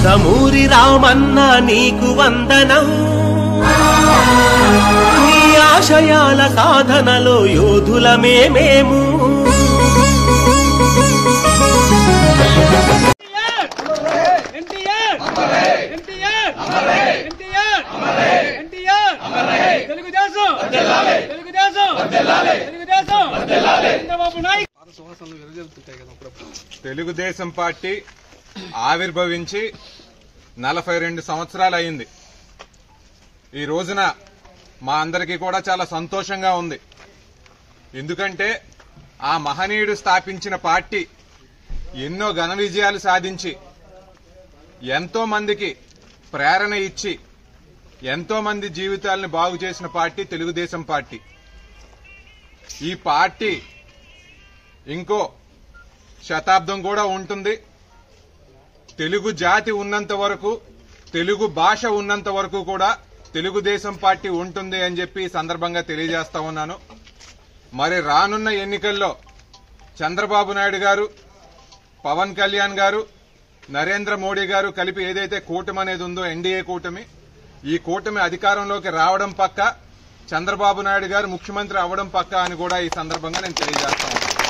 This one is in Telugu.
నందమూరి రామన్న నీకు వందనం, నీ ఆశయాల సాధనలో యోధులమే మేము. తెలుగుదేశం పార్టీ ఆవిర్భవించి 42 సంవత్సరాలు అయింది. ఈ రోజున మా అందరికీ కూడా చాలా సంతోషంగా ఉంది. ఎందుకంటే ఆ మహనీయుడు స్థాపించిన పార్టీ ఎన్నో ఘన విజయాలు సాధించి ఎంతో మందికి ప్రేరణ ఇచ్చి ఎంతో మంది జీవితాలను బాగు చేసిన పార్టీ తెలుగుదేశం పార్టీ. ఈ పార్టీ ఇంకో శతాబ్దం కూడా ఉంటుంది. తెలుగు జాతి ఉన్నంత వరకు, తెలుగు భాష ఉన్నంత వరకు కూడా తెలుగుదేశం పార్టీ ఉంటుంది అని చెప్పి ఈ సందర్భంగా తెలియజేస్తా ఉన్నాను. మరి రానున్న ఎన్నికల్లో చంద్రబాబు నాయుడు గారు, పవన్ కళ్యాణ్ గారు, నరేంద్ర మోడీ గారు కలిపి ఏదైతే కూటమి అనేది ఉందో ఎన్డీఏ కూటమి, ఈ కూటమి అధికారంలోకి రావడం పక్క, చంద్రబాబు నాయుడు గారు ముఖ్యమంత్రి అవ్వడం పక్క అని కూడా ఈ సందర్భంగా నేను తెలియజేస్తా ఉన్నాను.